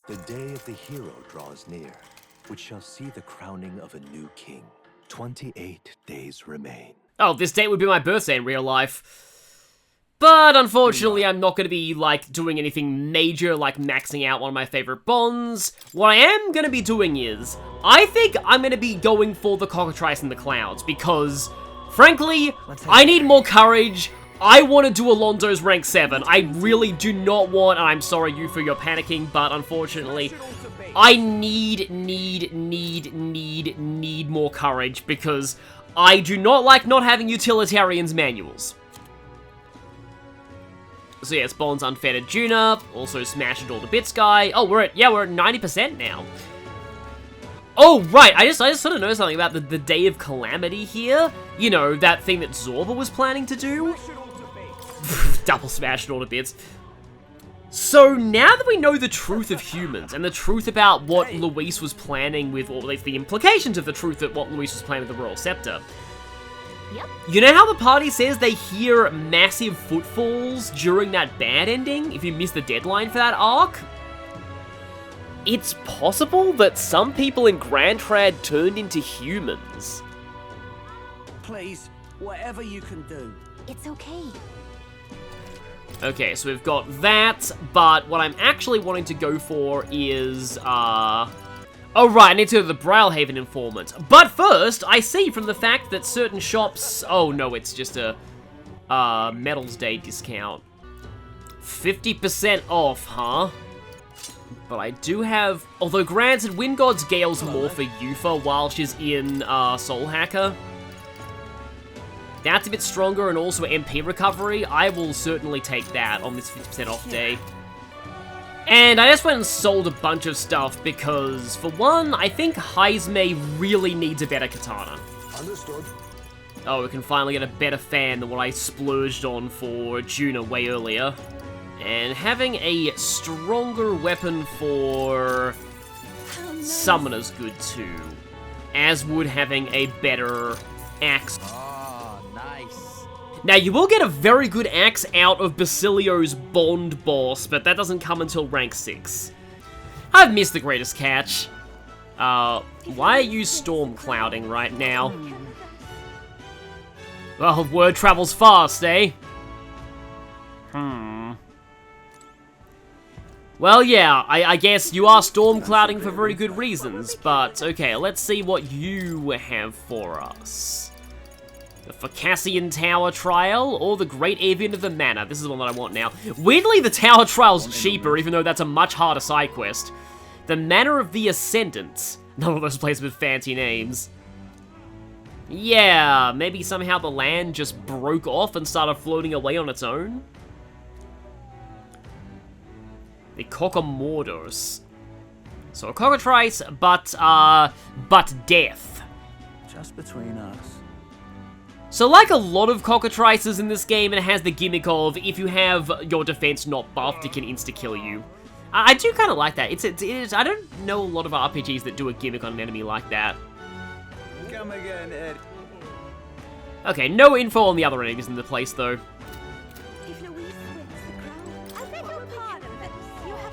The day of the hero draws near, which shall see the crowning of a new king. 28 days remain. Oh, this date would be my birthday in real life. But unfortunately, I'm not going to be, like, doing anything major, like maxing out one of my favorite bonds. What I am going to be doing is, I think I'm going to be going for the Cockatrice in the Clouds, because, frankly, I need more courage. I want to do Alonso's rank 7. I really do not want, and I'm sorry you for your panicking, but unfortunately, I need more courage, because I do not like not having utilitarians manuals. So yeah, Spawn's Unfettered Tune-Up, also Smash It All to Bits guy. Oh, we're at 90% now. Oh, right, I just sort of know something about the Day of Calamity here. You know, that thing that Zorba was planning to do. Double Smash It All to Bits. So now that we know the truth of humans, and the truth about what Luis was planning with, or at least the implications of the truth of what Luis was planning with the Royal Scepter, you know how the party says they hear massive footfalls during that bad ending, if you miss the deadline for that arc? It's possible that some people in Grand Trad turned into humans. Please, whatever you can do. It's okay. Okay, so we've got that, but what I'm actually wanting to go for is, oh right, I need to go to the Brawlhaven Informant. But first, I see from the fact that certain shops... Oh no, it's just a Metals Day discount. 50% off, huh? But I do have... Although granted, Wind God's Gale's more for Yufa while she's in Soul Hacker. That's a bit stronger and also MP recovery. I will certainly take that on this 50% off day. And I just went and sold a bunch of stuff because, for one, I think Heizme really needs a better katana. Understood. Oh, we can finally get a better fan than what I splurged on for Juna way earlier. And having a stronger weapon for Summoner's good too. As would having a better axe. Now, you will get a very good axe out of Basilio's Bond boss, but that doesn't come until rank 6. I've missed the greatest catch. Why are you storm clouding right now? Well, word travels fast, eh? Well, yeah, I guess you are storm clouding for very good reasons, but okay, let's see what you have for us. The Phocassian Tower Trial, or the Great Avian of the Manor. This is the one that I want now. Weirdly, the Tower Trial's cheaper, even though that's a much harder side quest. The Manor of the Ascendant. None of those places with fancy names. Yeah, maybe somehow the land just broke off and started floating away on its own? The Kokamordos. So a Cockatrice, but death. Just between us. So like a lot of Cockatrices in this game, it has the gimmick of, if you have your defense not buffed, it can insta-kill you. I do kind of like that. I don't know a lot of RPGs that do a gimmick on an enemy like that. Come again, Ed. Okay, no info on the other enemies in the place, though. If Luis wins the crown, I beg your pardon, but you have...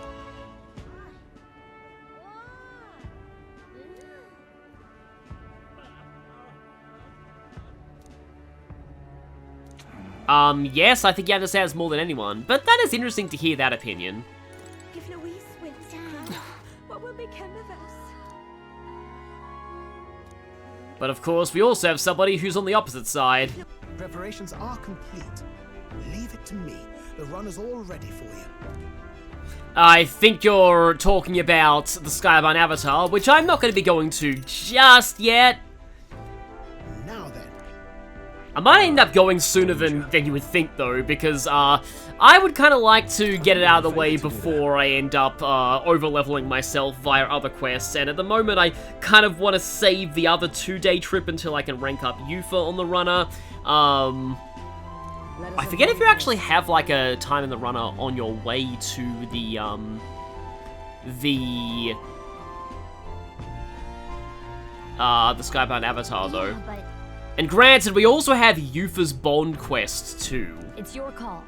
Yes, I think he understands more than anyone, but that is interesting to hear that opinion. If Luis wins the crown, what will become of us? But of course, we also have somebody who's on the opposite side. Preparations are complete. Leave it to me. The run is all ready for you. I think you're talking about the Skybound Avatar, which I'm not going to be going to just yet. Now then. I might end up going sooner than you would think, though, because I would kind of like to get it out of the way before I end up over-leveling myself via other quests, and at the moment I kind of want to save the other 2-day trip until I can rank up Yufa on the runner. I forget if you actually have, like, a time in the runner on your way to the Skybound Avatar, though. Yeah, but And granted, we also have Yufa's Bond quest, too. it's your call.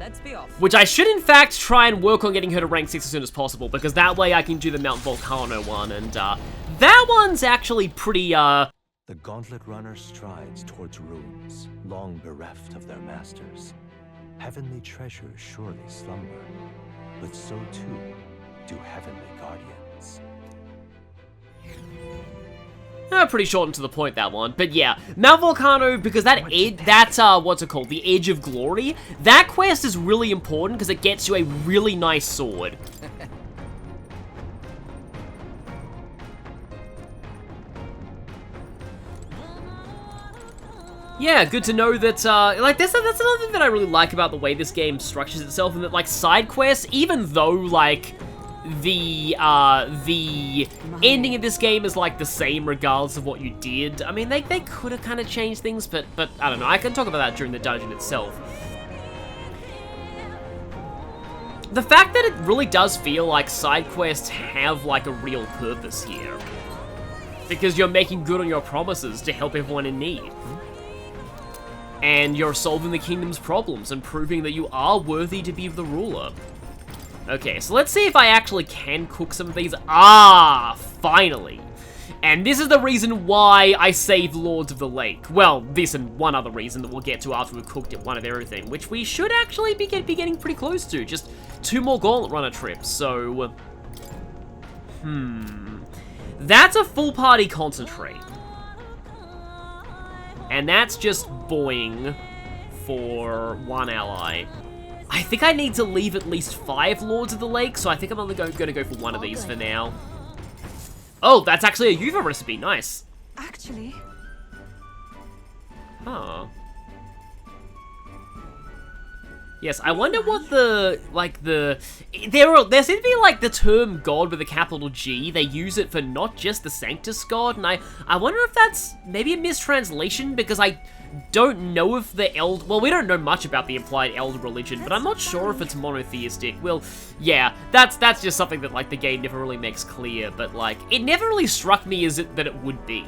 Let's be off. Which I should, in fact, try and work on getting her to rank 6 as soon as possible, because that way I can do the Mount Volcano one, and that one's actually pretty, The Gauntlet Runner strides towards ruins, long bereft of their masters. Heavenly treasures surely slumber, but so too do heavenly guardians. Pretty short and to the point, that one. But yeah, Mount Volcano, because that's, what's it called? The Edge of Glory. That quest is really important because it gets you a really nice sword. Yeah, good to know that, like, that's another thing that I really like about the way this game structures itself, and that, like, side quests, even though, like, the ending of this game is, like, the same regardless of what you did. I mean, they could have kind of changed things, but I don't know. I can talk about that during the dungeon itself. The fact that it really does feel like side quests have, like, a real purpose here. Because you're making good on your promises to help everyone in need. And you're solving the kingdom's problems and proving that you are worthy to be the ruler. Okay, so let's see if I actually can cook some of these. Ah, finally. And this is the reason why I saved Lords of the Lake. Well, this and one other reason that we'll get to after we've cooked it, one of everything, which we should actually be getting pretty close to. Just 2 more Gauntlet Runner trips, so... That's a full party concentrate. And that's just boing for 1 ally. I think I need to leave at least 5 Lords of the Lake, so I think I'm only going to go for 1 of these for now. Oh, that's actually a Yuva recipe. Nice. Actually... Huh. Yes, I wonder what the, like, there seems to be, like, the term God with a capital G. They use it for not just the Sanctus God, and I wonder if that's maybe a mistranslation, because I don't know if the well, we don't know much about the implied Elder religion, but I'm not sure if it's monotheistic. Well, yeah, that's just something that, like, the game never really makes clear, but, like, it never really struck me as that it would be.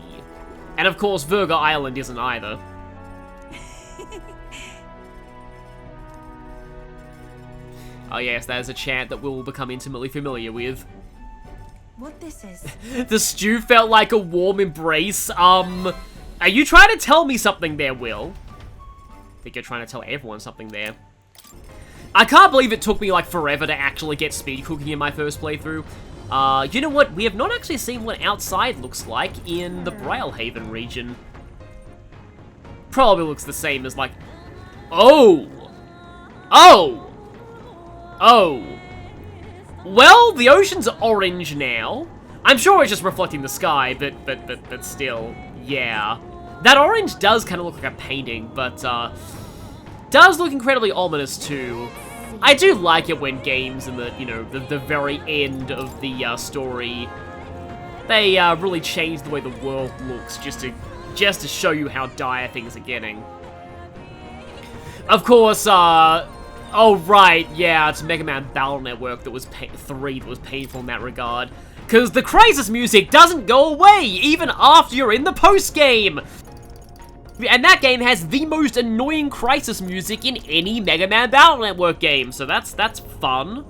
And, of course, Virga Island isn't either. Oh yes, that is a chant that we'll become intimately familiar with. What this is? The stew felt like a warm embrace. Are you trying to tell me something there, Will? I think you're trying to tell everyone something there. I can't believe it took me, like, forever to actually get speed cooking in my first playthrough. You know what? We have not actually seen what outside looks like in the Brailhaven region. Probably looks the same as, like... Oh! Oh! Oh. Well, the ocean's orange now. I'm sure it's just reflecting the sky, but still, yeah. That orange does kind of look like a painting, but, does look incredibly ominous, too. I do like it when games in the, you know, the very end of the, story, they, really change the way the world looks, just to show you how dire things are getting. Of course, oh, right, yeah, it's Mega Man Battle Network that was 3 that was painful in that regard. Because the Crisis music doesn't go away, even after you're in the post-game! And that game has the most annoying Crisis music in any Mega Man Battle Network game, so that's fun.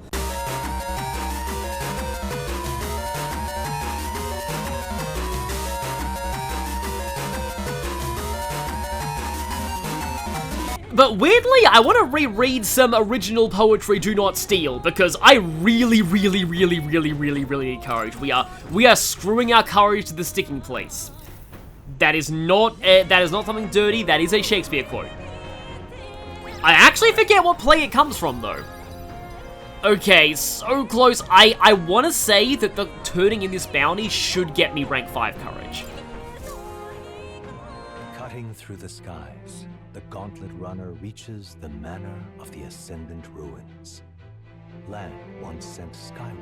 But weirdly, I want to reread some original poetry Do Not Steal, because I really encourage. We are screwing our courage to the sticking place. That is not something dirty, that is a Shakespeare quote. I actually forget what play it comes from, though. Okay, so close. I want to say that the turning in this bounty should get me rank 5 courage. Cutting through the skies, the Gauntlet Runner reaches the Manor of the Ascendant ruins. Land once sent skyward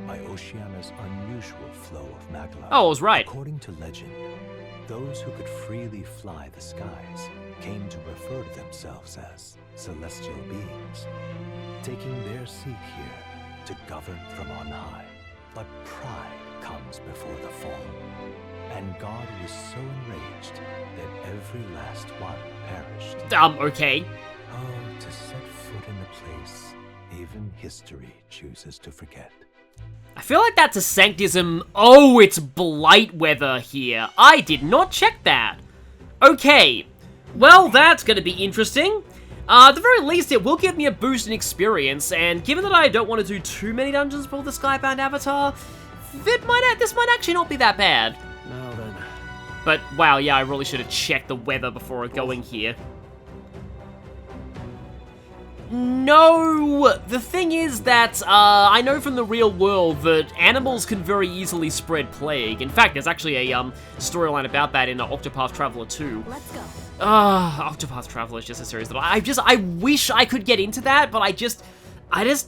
by Oceania's unusual flow of magma. Oh, I was right. According to legend, those who could freely fly the skies came to refer to themselves as celestial beings, taking their seat here to govern from on high. But pride comes before the fall, and God was so enraged that every last one perished. Okay. Oh, to set foot in a place even history chooses to forget. I feel like that's a Sanctism. Oh, it's blight weather here. I did not check that. Okay, well, that's going to be interesting. At the very least, it will give me a boost in experience, and given that I don't want to do too many dungeons for the Skybound Avatar, this might actually not be that bad. Now then. But, wow, yeah, I really should have checked the weather before going here. No! The thing is that, I know from the real world that animals can very easily spread plague. In fact, there's actually a, storyline about that in Octopath Traveler 2. Let's go. Octopath Traveler is just a series that I wish I could get into that, but I just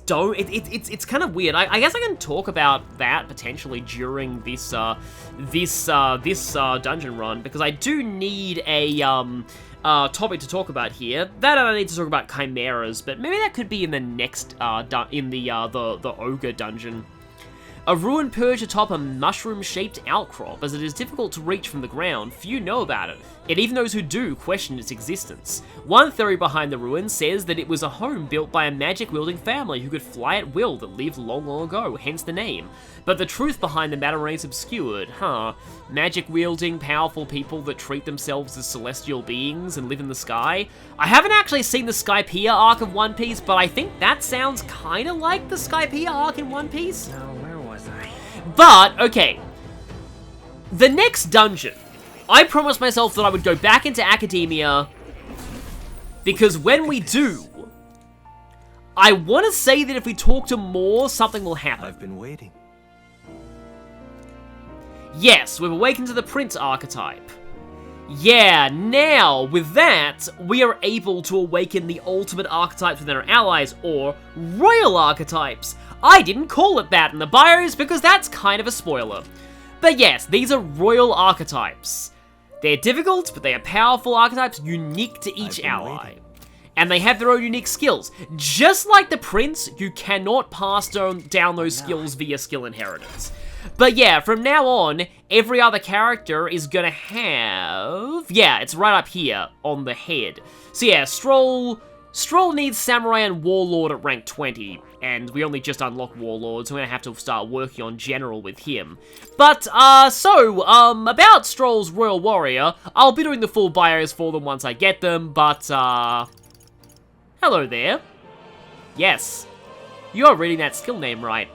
don't. It's kind of weird. I guess I can talk about that potentially during this dungeon run, because I do need a topic to talk about here. That I need to talk about chimeras, but maybe that could be in the next the ogre dungeon. A ruin perched atop a mushroom-shaped outcrop, as it is difficult to reach from the ground. Few know about it, yet even those who do question its existence. One theory behind the ruin says that it was a home built by a magic-wielding family who could fly at will that lived long, long ago, hence the name. But the truth behind the matter remains obscured, Magic-wielding, powerful people that treat themselves as celestial beings and live in the sky? I haven't actually seen the Skypiea arc of One Piece, but I think that sounds kinda like the Skypiea arc in One Piece. Now, where was I? But, okay. The next dungeon, I promised myself that I would go back into academia, because when we do, I want to say that if we talk to more, something will happen. I've been waiting. Yes, we've awakened to the Prince archetype. Yeah, now, with that, we are able to awaken the ultimate archetypes within our allies, or royal archetypes. I didn't call it that in the bios because that's kind of a spoiler. But yes, these are royal archetypes. They're difficult, but they are powerful archetypes unique to each ally. And they have their own unique skills. Just like the Prince, you cannot pass down those skills via skill inheritance. But yeah, from now on, every other character is gonna have... Yeah, it's right up here on the head. So yeah, Stroll needs Samurai and Warlord at rank 20, and we only just unlocked Warlord, so we're gonna have to start working on General with him. But, about Stroll's Royal Warrior, I'll be doing the full bios for them once I get them, but, hello there. Yes, you're reading that skill name right.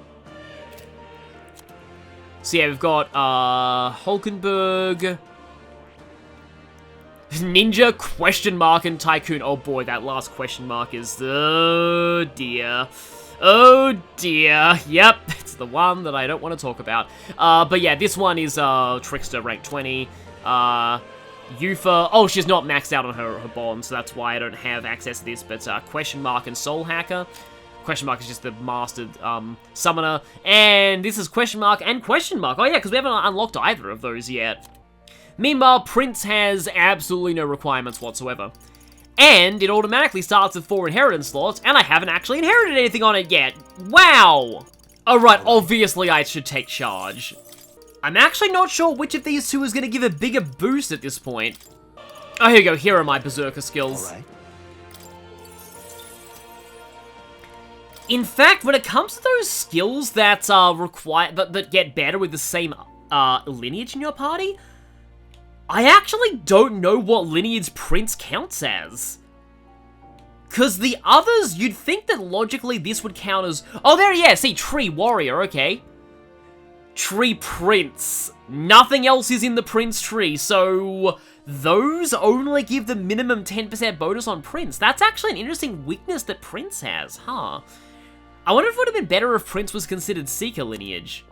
So yeah, we've got, Hulkenberg, Ninja, question mark, and Tycoon. Oh boy, that last question mark is, oh dear. Oh dear. Yep, it's the one that I don't want to talk about. But yeah, this one is, Trickster, rank 20. Yufa, oh, she's not maxed out on her bond, so that's why I don't have access to this, but, question mark and Soul Hacker. Question mark is just the mastered summoner, and this is question mark and question mark. Oh yeah, because we haven't unlocked either of those yet. Meanwhile, Prince has absolutely no requirements whatsoever. And it automatically starts with 4 inheritance slots, and I haven't actually inherited anything on it yet. Wow! Alright, obviously I should take charge. I'm actually not sure which of these two is going to give a bigger boost at this point. Oh, here you go, here are my Berserker skills. All right. In fact, when it comes to those skills that are required, that get better with the same lineage in your party, I actually don't know what lineage Prince counts as. Because the others, you'd think that logically this would count as... Oh, there, yeah, see, Tree Warrior, okay. Tree Prince. Nothing else is in the Prince tree, so... Those only give the minimum 10% bonus on Prince. That's actually an interesting weakness that Prince has, huh? I wonder if it would have been better if Prince was considered Seeker lineage.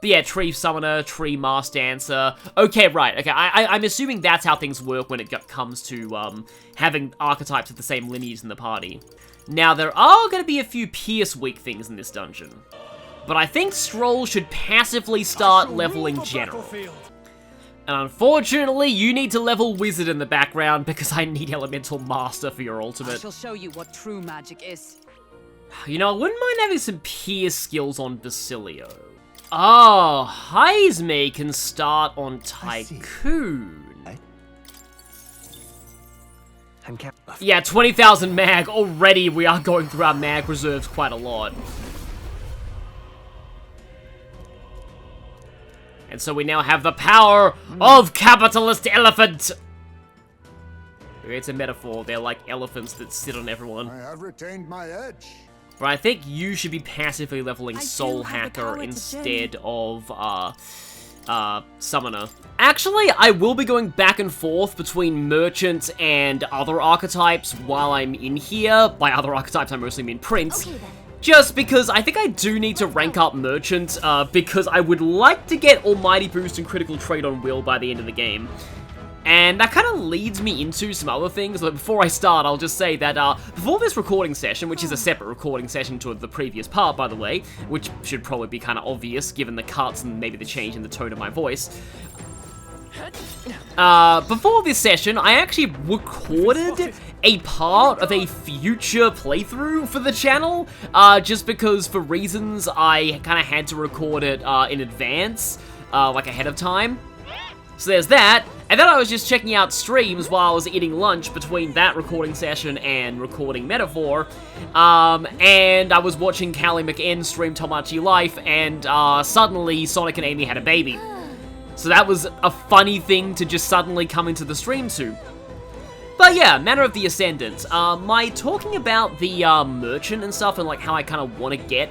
But yeah, Tree Summoner, Tree Mask Dancer. Okay, right, okay, I'm assuming that's how things work when it comes to, having archetypes of the same lineage in the party. Now, there are going to be a few Pierce weak things in this dungeon. But I think Stroll should passively start leveling General. And unfortunately, you need to level Wizard in the background because I need Elemental Master for your ultimate. I shall show you what true magic is. You know, I wouldn't mind having some Pierce skills on Basilio. Oh, Heizme can start on Tycoon. Yeah, 20,000 mag. Already we are going through our mag reserves quite a lot. And so we now have the power of capitalist elephant. It's a metaphor. They're like elephants that sit on everyone. I have retained my edge. But I think you should be passively leveling Soul Hacker instead of Summoner. Actually, I will be going back and forth between Merchant and other archetypes while I'm in here. By other archetypes, I mostly mean Prince. Okay, then. Just because I think I do need to rank up Merchant, because I would like to get Almighty Boost and Critical Trait on Will by the end of the game. And that kind of leads me into some other things, but before I start, I'll just say that before this recording session, which is a separate recording session to the previous part, by the way, which should probably be kind of obvious given the cuts and maybe the change in the tone of my voice. Before this session, I actually recorded a part of a future playthrough for the channel, just because for reasons I kind of had to record it in advance, like ahead of time. So there's that, and then I was just checking out streams while I was eating lunch between that recording session and recording Metaphor, and I was watching Callie McN stream Tomodachi Life, and suddenly Sonic and Amy had a baby. So that was a funny thing to just suddenly come into the stream to. But yeah, Manor of the Ascendant. My talking about the Merchant and stuff and like how I kind of want to get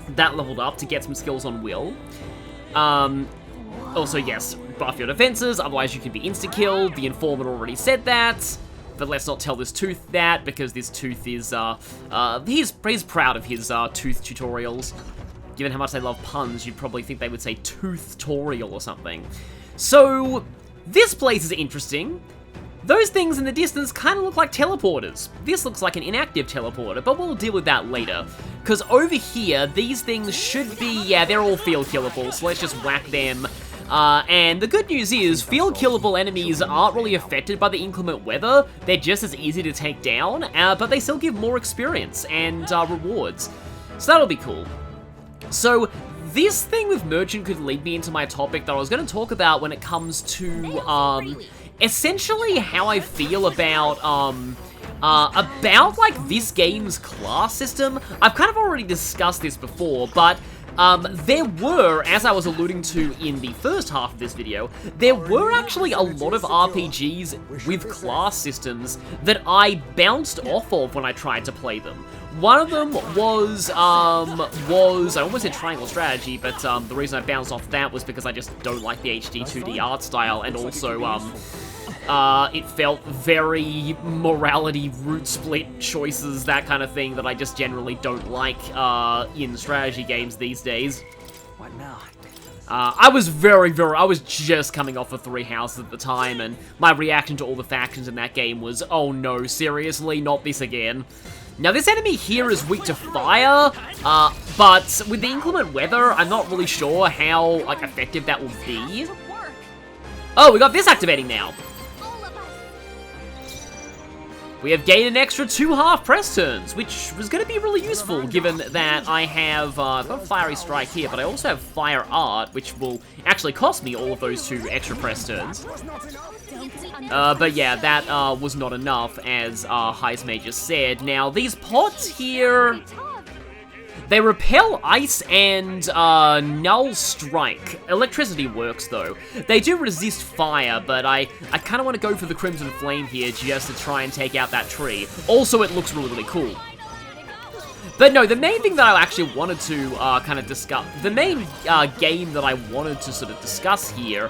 that leveled up to get some skills on Will. Also, yes, buff your defenses, otherwise you can be insta-killed. The Informant already said that. But let's not tell this Tooth that, because this Tooth is, he's proud of his Tooth tutorials. Given how much they love puns, you'd probably think they would say Tooth-torial or something. So, this place is interesting. Those things in the distance kind of look like teleporters. This looks like an inactive teleporter, but we'll deal with that later. Because over here, these things should be, yeah, they're all field killable, so let's just whack them. And the good news is, field killable enemies aren't really affected by the inclement weather. They're just as easy to take down, but they still give more experience and rewards. So that'll be cool. So, this thing with Merchant could lead me into my topic that I was going to talk about when it comes to, essentially how I feel about like, this game's class system. I've kind of already discussed this before, but there were, as I was alluding to in the first half of this video, there were actually a lot of RPGs with class systems that I bounced off of when I tried to play them. One of them was, I almost said Triangle Strategy, but the reason I bounced off that was because I just don't like the HD 2D art style, and also, it felt very morality, root split choices, that kind of thing that I just generally don't like in strategy games these days. What now? I was just coming off of 3 Houses at the time, and my reaction to all the factions in that game was, oh no, seriously, not this again. Now, this enemy here is weak to fire, but with the inclement weather, I'm not really sure how, like, effective that will be. Oh, we got this activating now. We have gained an extra 2 half press turns, which was going to be really useful, given that I have, I've got Fiery Strike here, but I also have Fire Art, which will actually cost me all of those 2 extra press turns. But yeah, that was not enough, as Heismay just said. Now, these pots here, they repel ice and null strike. Electricity works, though. They do resist fire, but I kind of want to go for the Crimson Flame here just to try and take out that tree. Also, it looks really, really cool. But no, the main thing that I actually wanted to kind of discuss, the main game that I wanted to sort of discuss here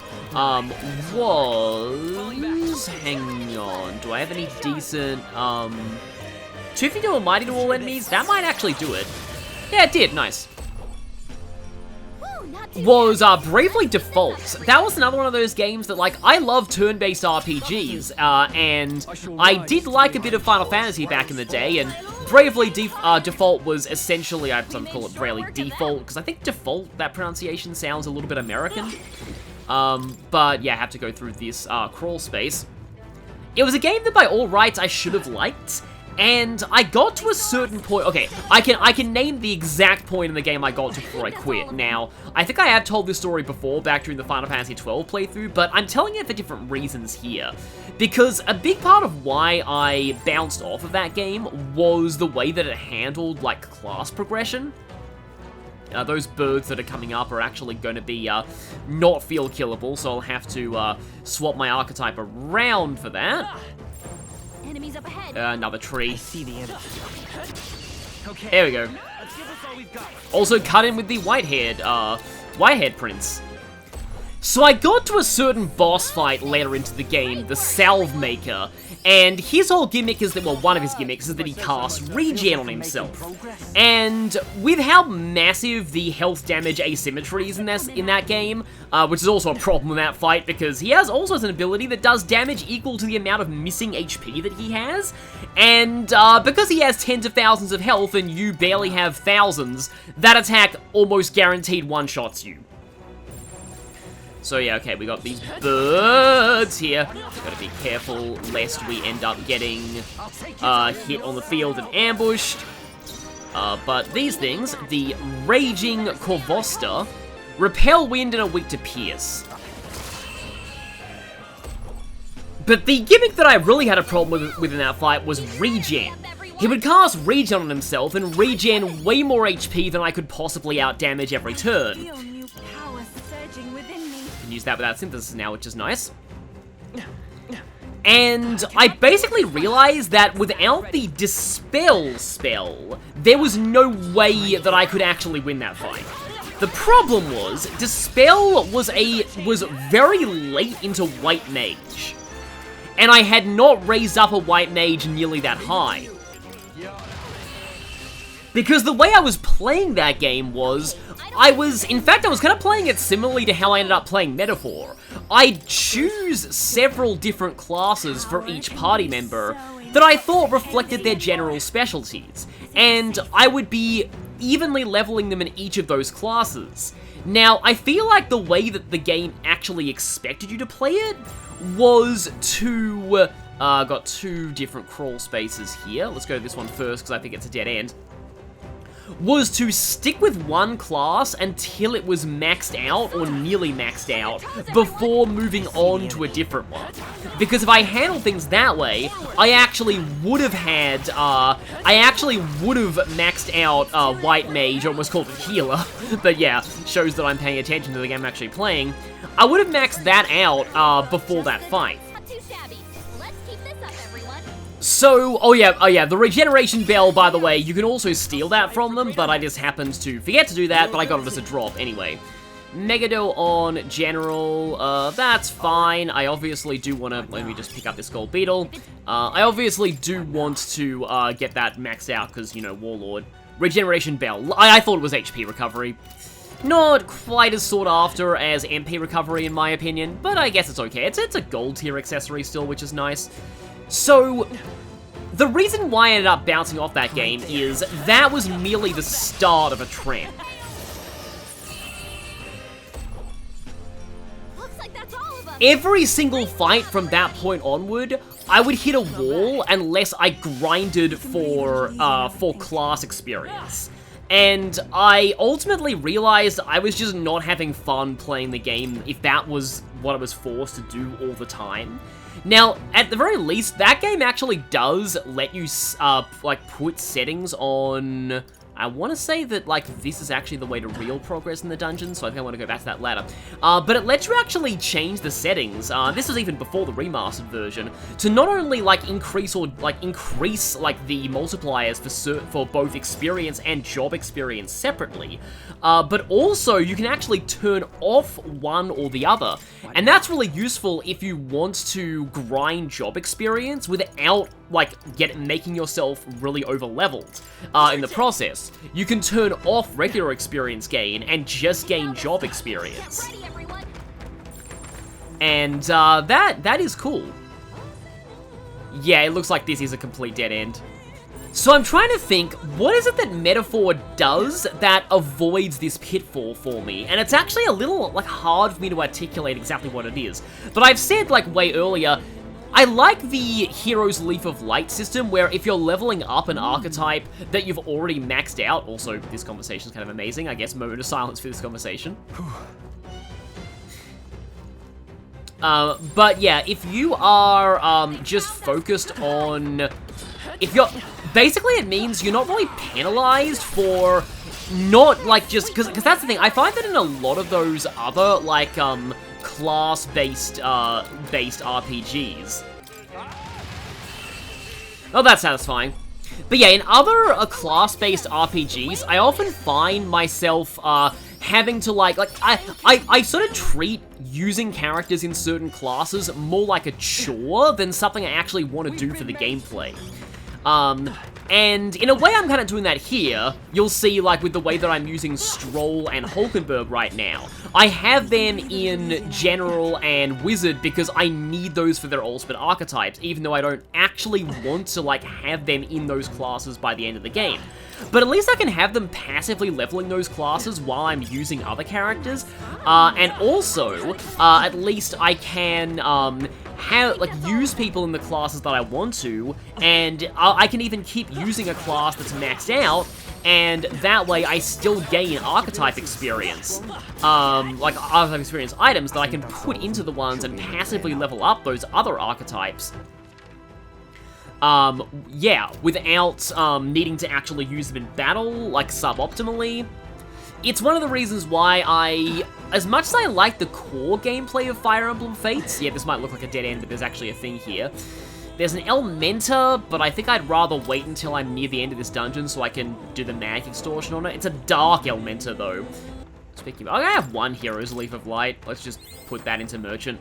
was, hang on, do I have any decent, 250 Almighty to all enemies? That might actually do it. Yeah, it did, nice. Was Bravely Default. That was another one of those games that, like, I love turn-based RPGs, and I did like a bit of Final Fantasy back in the day, and Bravely Default was essentially, I call it Bravely Default, because I think default, that pronunciation sounds a little bit American. But yeah, I have to go through this crawl space. It was a game that by all rights I should have liked, And I got to a certain point. Okay, I can name the exact point in the game I got to before I quit. Now, I think I have told this story before back during the Final Fantasy XII playthrough, but I'm telling it for different reasons here. Because a big part of why I bounced off of that game was the way that it handled, like, class progression. Those birds that are coming up are actually going to be not field killable, so I'll have to swap my archetype around for that. Enemies up ahead. Another tree. See the enemy. Okay. There we go. Let's give this all we've got. Also cut in with the white-haired prince. So I got to a certain boss fight later into the game, the Salve Maker, and his whole gimmick is that, well, one of his gimmicks is that he casts regen on himself. And with how massive the health damage asymmetry is in that game, which is also a problem in that fight because he has also an ability that does damage equal to the amount of missing HP that he has, and because he has tens of thousands of health and you barely have thousands, that attack almost guaranteed one-shots you. So yeah, okay, we got these birds here. Gotta be careful lest we end up getting hit on the field and ambushed. But these things, the Raging Corvosta, repel wind and are weak to pierce. But the gimmick that I really had a problem with in that fight was regen. He would cast regen on himself and regen way more HP than I could possibly outdamage every turn. Feel new power surging within me. Can use that without synthesis now, which is nice. And I basically realized that without the Dispel spell, there was no way that I could actually win that fight. The problem was, Dispel was very late into White Mage. And I had not raised up a White Mage nearly that high. Because the way I was playing that game was, in fact, I was kind of playing it similarly to how I ended up playing Metaphor. I'd choose several different classes for each party member that I thought reflected their general specialties, and I would be evenly leveling them in each of those classes. Now, I feel like the way that the game actually expected you to play it was to... got two different crawl spaces here. Let's go to this one first, because I think it's a dead end. Was to stick with one class until it was maxed out, or nearly maxed out, before moving on to a different one. Because if I handled things that way, I actually would have maxed out White Mage, or almost called it Healer, but yeah, shows that I'm paying attention to the game I'm actually playing. I would have maxed that out before that fight. So, oh yeah, the regeneration bell, by the way, you can also steal that from them, but I just happened to forget to do that, but I got it as a drop anyway. Megado on general, that's fine. I obviously do want to, let me just pick up this gold beetle. I obviously do want to get that maxed out, because, you know, Warlord. Regeneration bell, I thought it was HP recovery. Not quite as sought after as MP recovery, in my opinion, but I guess it's okay. It's a gold tier accessory still, which is nice. So, the reason why I ended up bouncing off that game is that was merely the start of a trend. Looks like that's all of them. Every single fight from that point onward, I would hit a wall unless I grinded for class experience. And I ultimately realized I was just not having fun playing the game if that was what I was forced to do all the time. Now, at the very least, that game actually does let you, like, put settings on... I want to say that, like, this is actually the way to real progress in the dungeon, so I think I want to go back to that later. But it lets you actually change the settings, this is even before the remastered version, to not only, like, increase, like, the multipliers for both experience and job experience separately, but also you can actually turn off one or the other. And that's really useful if you want to grind job experience without, like, making yourself really over-leveled in the process. You can turn off regular experience gain and just gain job experience. And that is cool. Yeah, it looks like this is a complete dead end. So I'm trying to think, what is it that Metaphor does that avoids this pitfall for me? And it's actually a little, like, hard for me to articulate exactly what it is. But I've said, like, way earlier, I like the Hero's Leaf of Light system, where if you're leveling up an archetype that you've already maxed out, also, this conversation's kind of amazing, I guess, moment of silence for this conversation. But yeah, if you are, just focused on... If you're... Basically, it means you're not really penalized for not, like, just... Because that's the thing, I find that in a lot of those other, like, class-based, based RPGs. Oh, that's satisfying. But yeah, in other class-based RPGs, I often find myself, having to, like, I sort of treat using characters in certain classes more like a chore than something I actually want to do for the gameplay. And in a way I'm kind of doing that here. You'll see, like, with the way that I'm using Stroll and Hulkenberg right now. I have them in General and Wizard because I need those for their ultimate archetypes, even though I don't actually want to, like, have them in those classes by the end of the game. But at least I can have them passively leveling those classes while I'm using other characters. And also, at least I can, use people in the classes that I want to, and I can even keep using a class that's maxed out, and that way I still gain archetype experience. Archetype experience items that I can put into the ones and passively level up those other archetypes. Yeah, without, needing to actually use them in battle, like, suboptimally. It's one of the reasons why as much as I like the core gameplay of Fire Emblem Fates, yeah, this might look like a dead end, but there's actually a thing here. There's an Elementa, but I think I'd rather wait until I'm near the end of this dungeon so I can do the mag extortion on it. It's a dark Elementa, though. Speaking of, I have one Hero's Leaf of Light. Let's just put that into Merchant.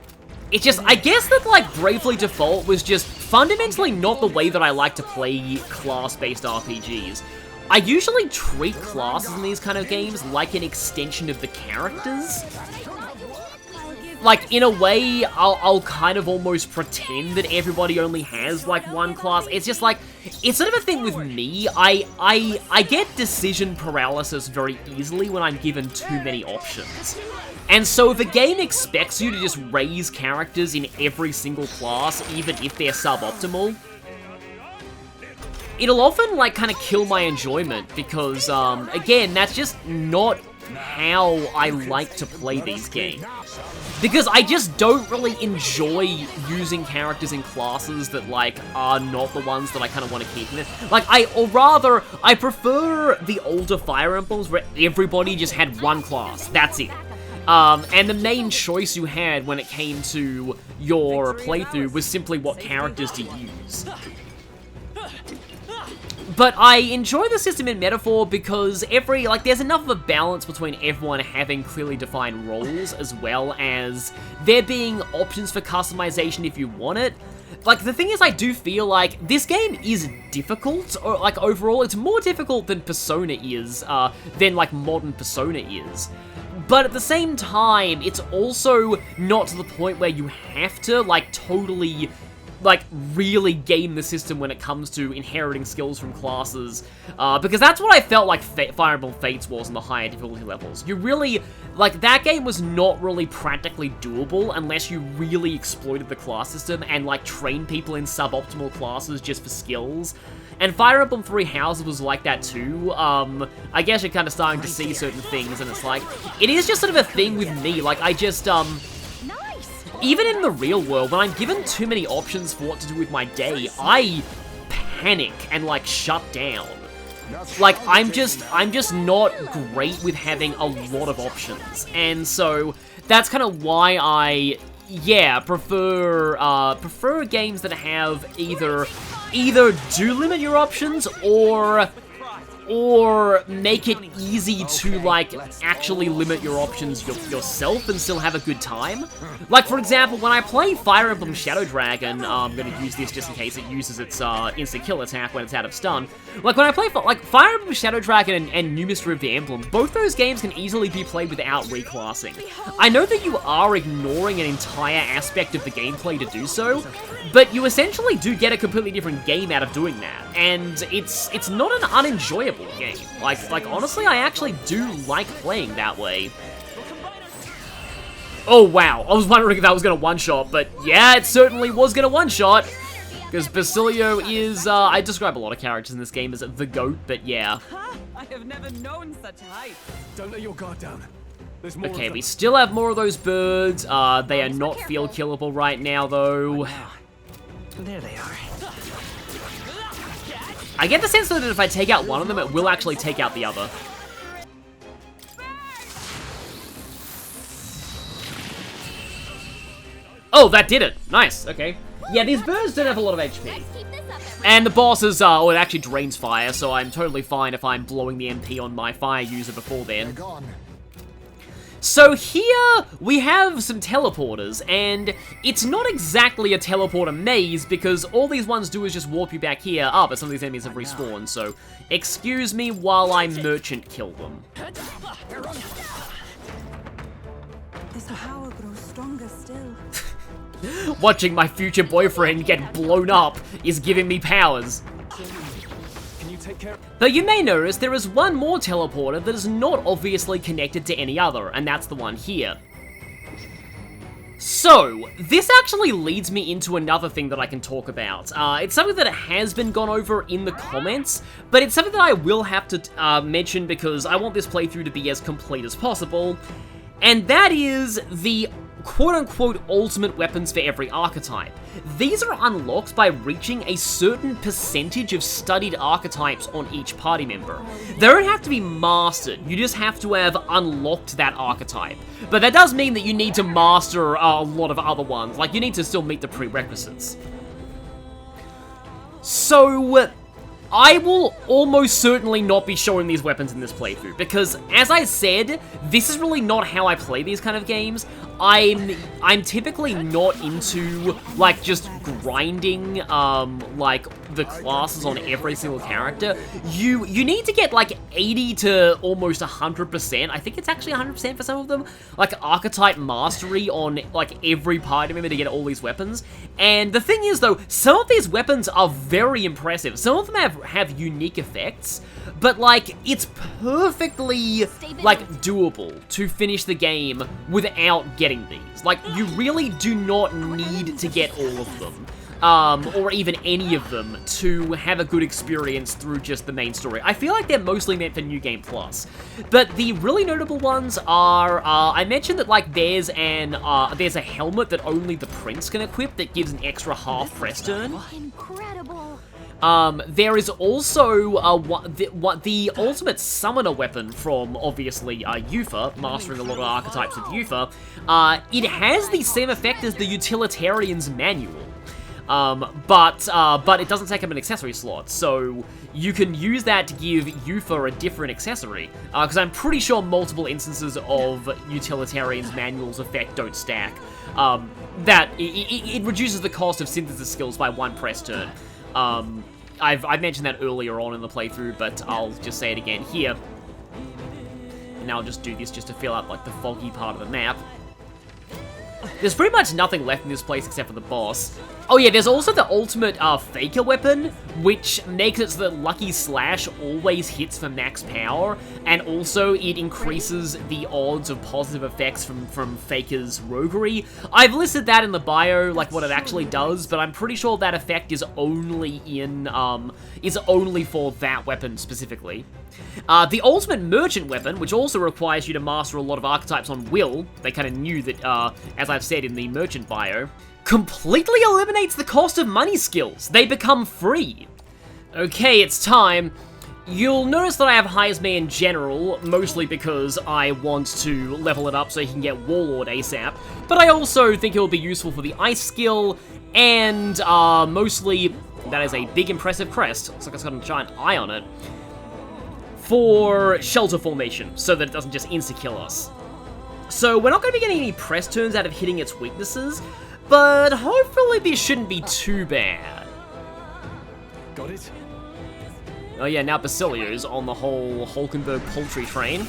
It's just, I guess that, like, Bravely Default was just fundamentally not the way that I like to play class-based RPGs. I usually treat classes in these kind of games like an extension of the characters. Like, in a way, I'll kind of almost pretend that everybody only has, like, one class. It's just, like, it's sort of a thing with me. I get decision paralysis very easily when I'm given too many options. And so if a game expects you to just raise characters in every single class, even if they're suboptimal, it'll often, like, kind of kill my enjoyment, because, again, that's just not how I like to play these games. Because I just don't really enjoy using characters in classes that, like, are not the ones that I kind of want to keep in it. Like, I prefer the older Fire Emblems where everybody just had one class, that's it. And the main choice you had when it came to your playthrough was simply what characters to use. But I enjoy the system in Metaphor because there's enough of a balance between everyone having clearly defined roles, as well as there being options for customization if you want it. Like, the thing is, I do feel like this game is difficult, or, like, overall, it's more difficult than Persona is, than, like, modern Persona is. But at the same time, it's also not to the point where you have to, like, totally, like, really game the system when it comes to inheriting skills from classes, because that's what I felt like Fire Emblem Fates was in the higher difficulty levels. You really, like, that game was not really practically doable unless you really exploited the class system and, like, trained people in suboptimal classes just for skills. And Fire Emblem Three Houses was like that too. I guess you're kind of starting to see certain things, and it's like, it is just sort of a thing with me, like, I just, even in the real world, when I'm given too many options for what to do with my day, I panic and, like, shut down. Like, I'm just not great with having a lot of options. And so, that's kind of why I, yeah, prefer games that have either do limit your options, or make it easy to, like, actually limit your options yourself and still have a good time. Like, for example, when I play Fire Emblem Shadow Dragon, I'm gonna use this just in case it uses its instant kill attack when it's out of stun. Like, when I play, like, Fire Emblem Shadow Dragon and New Mystery of the Emblem, both those games can easily be played without reclassing. I know that you are ignoring an entire aspect of the gameplay to do so, but you essentially do get a completely different game out of doing that, and it's not an unenjoyable game. Like honestly, I actually do like playing that way. Oh, wow. I was wondering if that was going to one-shot, but yeah, it certainly was going to one-shot. Because Basilio is, I describe a lot of characters in this game as the GOAT, but yeah. I have never known such height. Don't let your guard down. There's more Okay, of we them. still have more of those birds. They are not field killable right now, though. There they are. I get the sense, though, that if I take out one of them, it will actually take out the other. Oh, that did it. Nice, okay. Yeah, these birds don't have a lot of HP. And the boss is, well, it actually drains fire, so I'm totally fine if I'm blowing the MP on my fire user before then. So here, we have some teleporters, and it's not exactly a teleporter maze, because all these ones do is just warp you back here. Ah, but some of these enemies have respawned, so excuse me while I merchant kill them. This power grows stronger still. Watching my future boyfriend get blown up is giving me powers. Can you take care? But you may notice there is one more teleporter that is not obviously connected to any other, and that's the one here. So, this actually leads me into another thing that I can talk about. It's something that has been gone over in the comments, but it's something that I will have to mention because I want this playthrough to be as complete as possible, and that is the quote-unquote ultimate weapons for every archetype. These are unlocked by reaching a certain percentage of studied archetypes on each party member. They don't have to be mastered, you just have to have unlocked that archetype. But that does mean that you need to master a lot of other ones, like you need to still meet the prerequisites. So, I will almost certainly not be showing these weapons in this playthrough, because, as I said, this is really not how I play these kind of games. I'm typically not into, like, just grinding, like, the classes on every single character. You need to get, like, 80 to almost 100%, I think it's actually 100% for some of them, like, archetype mastery on, like, every party member to get all these weapons. And the thing is, though, some of these weapons are very impressive. Some of them have unique effects, but, like, it's perfectly, like, doable to finish the game without getting these. Like, you really do not need to get all of them, or even any of them, to have a good experience through just the main story. I feel like they're mostly meant for New Game Plus. But the really notable ones are, I mentioned that, like, there's a helmet that only the Prince can equip that gives an extra half press turn. Incredible. There is also the ultimate summoner weapon from, obviously, Yufa, mastering a lot of archetypes with Yufa. It has the same effect as the Utilitarian's Manual, but it doesn't take up an accessory slot, so you can use that to give Yufa a different accessory, because I'm pretty sure multiple instances of Utilitarian's Manual's effect don't stack. That it reduces the cost of synthesis skills by 1 press turn. I mentioned that earlier on in the playthrough, but I'll just say it again here. And now I'll just do this just to fill out, like, the foggy part of the map. There's pretty much nothing left in this place except for the boss. Oh yeah, there's also the ultimate Faker weapon, which makes it so that Lucky Slash always hits for max power, and also it increases the odds of positive effects from Faker's roguery. I've listed that in the bio, like what it actually does, but I'm pretty sure that effect is only for that weapon specifically. The ultimate merchant weapon, which also requires you to master a lot of archetypes on will, they kind of knew that, as I've said in the merchant bio, completely eliminates the cost of money skills. They become free. Okay, it's time. You'll notice that I have highest man general, mostly because I want to level it up so he can get warlord ASAP, but I also think it will be useful for the ice skill, and mostly, that is a big impressive crest, looks like it's got a giant eye on it, for shelter formation, so that it doesn't just insta-kill us. So we're not going to be getting any press turns out of hitting its weaknesses, but hopefully this shouldn't be too bad. Got it? Oh yeah, now Basilio's on the whole Hulkenberg poultry train.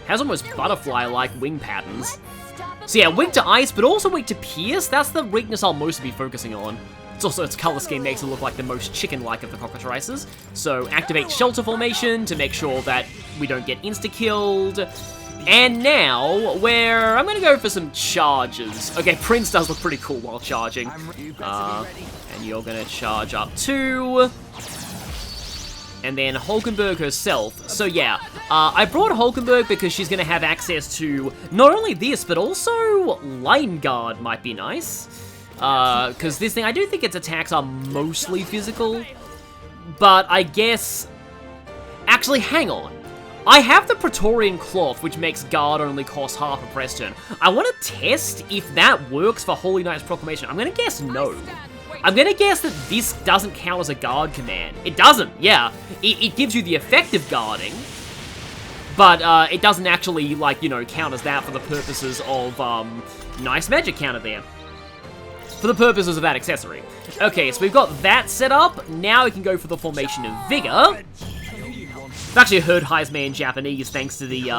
Has almost butterfly-like wing patterns. So yeah, weak to ice, but also weak to pierce. That's the weakness I'll mostly be focusing on. It's also, its color scheme makes it look like the most chicken-like of the Cockatrices. So activate shelter formation to make sure that we don't get insta-killed. And now, I'm gonna go for some charges. Okay, Prince does look pretty cool while charging. And you're gonna charge up too. And then Hulkenberg herself. So yeah, I brought Hulkenberg because she's gonna have access to not only this, but also Line Guard might be nice. Because this thing, I do think its attacks are mostly physical. But I guess... Actually, hang on. I have the Praetorian Cloth, which makes guard only cost half a press turn. I want to test if that works for Holy Knight's Proclamation. I'm going to guess no. I'm going to guess that this doesn't count as a guard command. It doesn't, yeah. It gives you the effect of guarding, but it doesn't actually, like, you know, count as that for the purposes of nice magic counter there. For the purposes of that accessory. Okay, so we've got that set up. Now we can go for the Formation of Vigor. I've actually heard Heisman in Japanese thanks to the,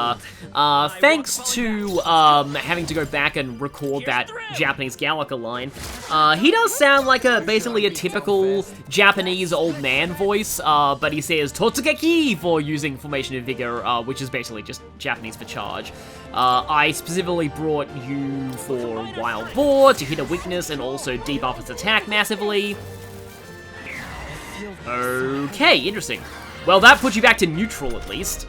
having to go back and record that Japanese Gallica line. He does sound like basically a typical Japanese old man voice, but he says Totsugeki for using Formation of Vigor, which is basically just Japanese for charge. I specifically brought you for Wild Boar to hit a weakness and also debuff its attack massively. Okay, interesting. Well, that puts you back to neutral, at least.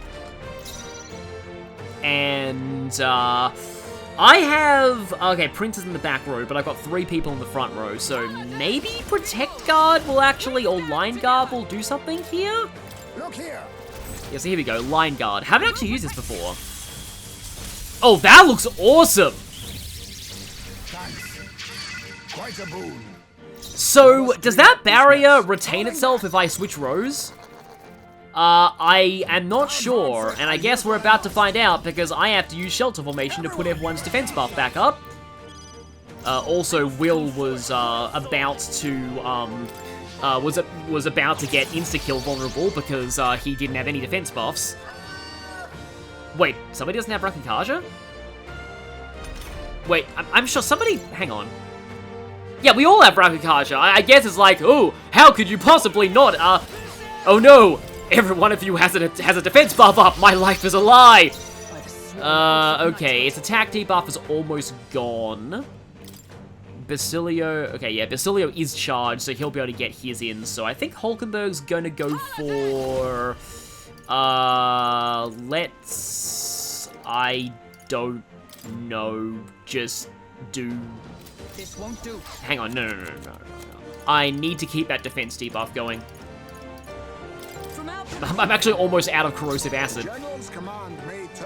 And, I have... Okay, Prince is in the back row, but I've got 3 people in the front row, so maybe Protect Guard will actually, or Line Guard will do something here? Look here. Yeah, so here we go, Line Guard. Haven't actually used this before. Oh, that looks awesome! Thanks. Quite a boon. So, does that barrier retain itself if I switch rows? I am not sure, and I guess we're about to find out because I have to use Shelter Formation to put everyone's defense buff back up. Also, Will was about to get insta-kill vulnerable because he didn't have any defense buffs. Wait, somebody doesn't have Rakikaja? Wait, I'm sure somebody... Hang on. Yeah, we all have Rakikaja. I guess it's like, oh, how could you possibly not? Oh no! Every one of you has a defense buff up. My life is a lie. Okay, its attack debuff is almost gone. Basilio, okay, yeah, Basilio is charged, so he'll be able to get his in. So I think Hulkenberg's gonna go for, I don't know, just do. This won't do. Hang on, no. I need to keep that defense debuff going. I'm actually almost out of corrosive acid.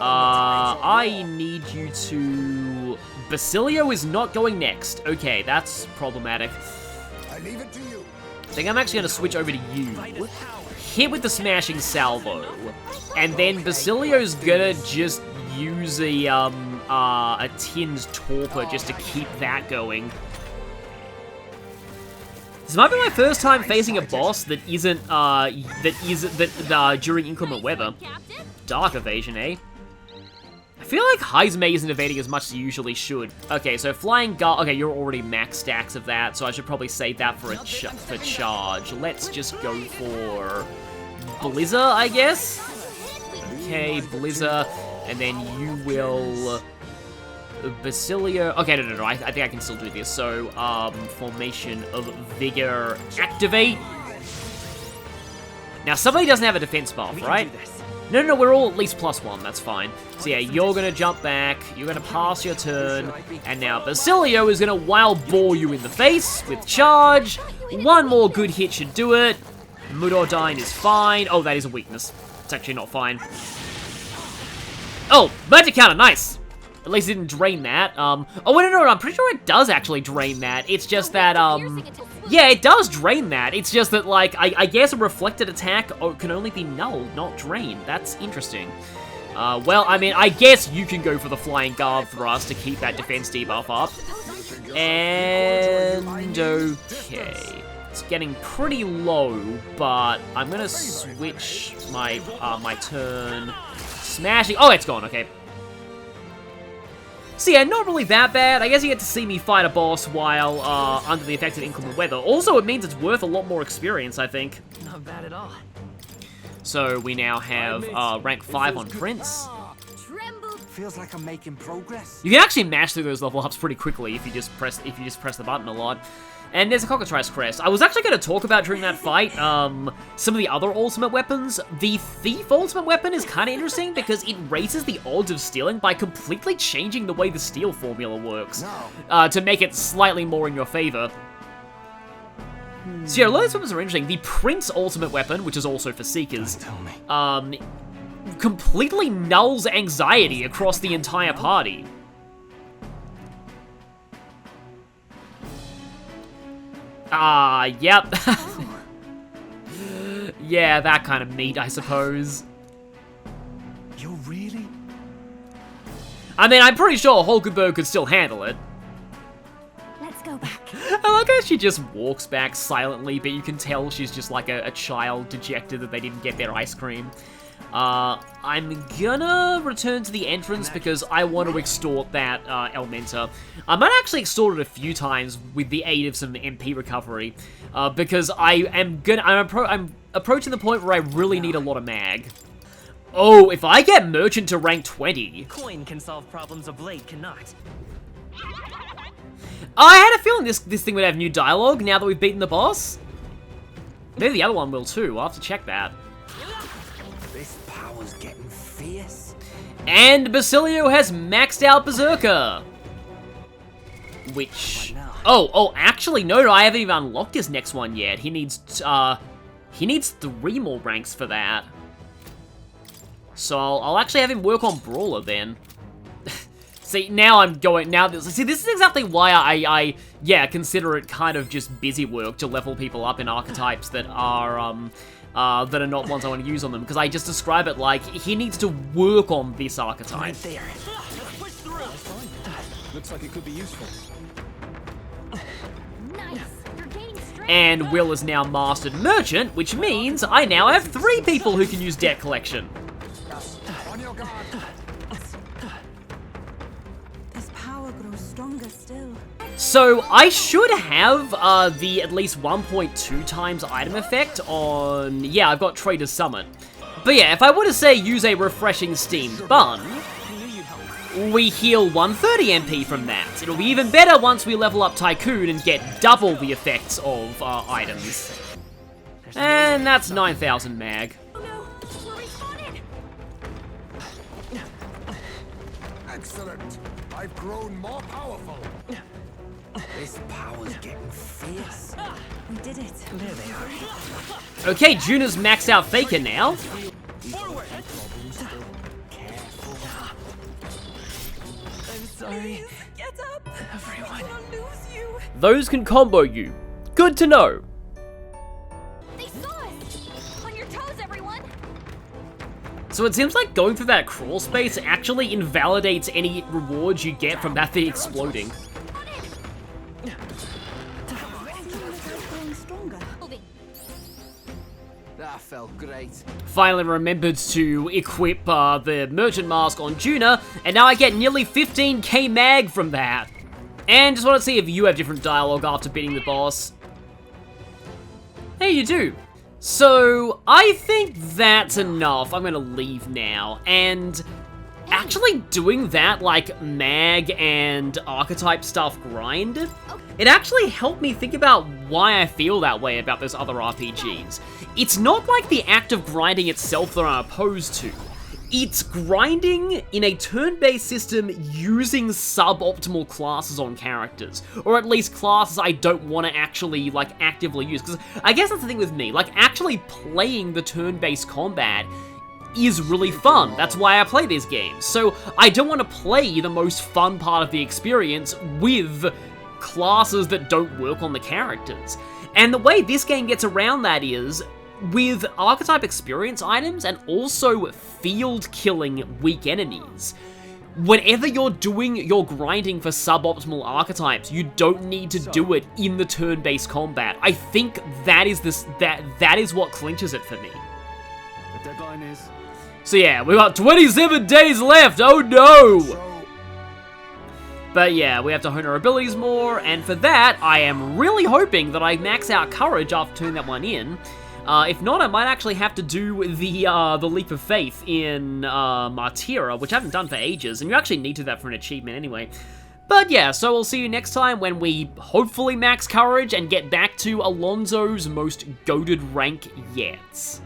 I need you to... Basilio is not going next. Okay, that's problematic. I leave it to you. I think I'm actually going to switch over to you. Hit with the Smashing Salvo. And then Basilio's gonna just use a Tinned Torpor just to keep that going. This might be my first time facing a boss that isn't, during inclement weather. Dark Evasion, eh? I feel like Heisme isn't evading as much as he usually should. Okay, so Flying Guard, okay, you're already max stacks of that, so I should probably save that for charge. Let's just go for Blizzer, I guess? Okay, Blizzer, and then you will... Basilio... Okay, no, I think I can still do this. So, Formation of Vigor, activate. Now, somebody doesn't have a defense buff, right? No, we're all at least +1, that's fine. So yeah, you're gonna jump back, you're gonna pass your turn, and now Basilio is gonna Wild Boar you in the face with charge. One more good hit should do it. Mudodyne is fine. Oh, that is a weakness. It's actually not fine. Oh, magic counter, nice! At least it didn't drain that. Oh, wait, no, I'm pretty sure it does actually drain that. It's just that, yeah, it does drain that. It's just that, like, I guess a reflected attack can only be nulled, not drained. That's interesting. Well, I mean, I guess you can go for the Flying Guard thrust to keep that defense debuff up. And, okay. It's getting pretty low, but I'm gonna switch my, my turn. Smashing, oh, it's gone, okay. So yeah, not really that bad. I guess you get to see me fight a boss while under the effect of inclement weather. Also, it means it's worth a lot more experience, I think. Not bad at all. So we now have rank 5 on Prince. Feels like I'm making progress. You can actually mash through those level ups pretty quickly if you just press the button a lot. And there's a Cockatrice crest. I was actually going to talk about during that fight some of the other ultimate weapons. The Thief ultimate weapon is kind of interesting because it raises the odds of stealing by completely changing the way the steal formula works to make it slightly more in your favor. So yeah, a lot of these weapons are interesting. The Prince ultimate weapon, which is also for Seekers, completely nulls anxiety across the entire party. Yep. Yeah, that kind of meat, I suppose. You're really? I mean, I'm pretty sure Hulkenberg could still handle it. Let's go back. I like how she just walks back silently, but you can tell she's just like a child dejected that they didn't get their ice cream. I'm gonna return to the entrance because I want to extort that Elementa. I might actually extort it a few times with the aid of some MP recovery, because I'm approaching the point where I really need a lot of mag. Oh, if I get Merchant to rank 20... Coin can solve problems a blade cannot. I had a feeling this thing would have new dialogue now that we've beaten the boss. Maybe the other one will too, I'll have to check that. This power's getting fierce. And Basilio has maxed out Berserker. Which... Oh, actually, no, I haven't even unlocked his next one yet. He needs 3 more ranks for that. So I'll actually have him work on Brawler then. See, now I'm going... See, this is exactly why I consider it kind of just busy work to level people up in archetypes that are not ones I want to use on them, because I just describe it like he needs to work on this archetype. Right there. Push through. Looks like it could be useful. Nice. You're gaining strength. And Will has now mastered Merchant, which means I now have 3 people who can use Debt Collection. On your guard. This power grows stronger still. So I should have the at least 1.2 times item effect on... Yeah, I've got Trader's Summit. But yeah, if I were to say use a refreshing steam bun, we heal 130 MP from that. It'll be even better once we level up Tycoon and get double the effects of items. And that's 9,000 mag. Oh no, we're respawning. Excellent. I've grown more powerful. This power's getting fierce. We did it. There they are. Okay, Juna's maxed out Faker now. Forward. I'm sorry, Get up. everyone. We'll lose you. Those can combo you. Good to know. They saw us. On your toes, everyone. So it seems like going through that crawl space actually invalidates any rewards you get from that thing exploding. Growing stronger. Moving. That felt great. Finally remembered to equip the Merchant Mask on Juna, and now I get nearly 15k mag from that. And just want to see if you have different dialogue after beating the boss. Hey, you do. So, I think that's enough. I'm gonna leave now. And actually doing that, like, mag and archetype stuff grind, it actually helped me think about why I feel that way about those other RPGs. It's not like the act of grinding itself that I'm opposed to. It's grinding in a turn-based system using suboptimal classes on characters. Or at least classes I don't want to actually, like, actively use. Because I guess that's the thing with me. Like, actually playing the turn-based combat is really fun. That's why I play these games. So I don't want to play the most fun part of the experience with classes that don't work on the characters. And the way this game gets around that is with archetype experience items and also field killing weak enemies. Whenever you're doing your grinding for suboptimal archetypes, you don't need to do it in the turn-based combat. I think that is what clinches it for me. The deadline is... So yeah, we've got 27 days left, oh no! But yeah, we have to hone our abilities more, and for that, I am really hoping that I max out Courage after turning that one in. If not, I might actually have to do the Leap of Faith in Martyra, which I haven't done for ages, and you actually need to do that for an achievement anyway. But yeah, so we'll see you next time when we hopefully max courage and get back to Alonso's most goated rank yet.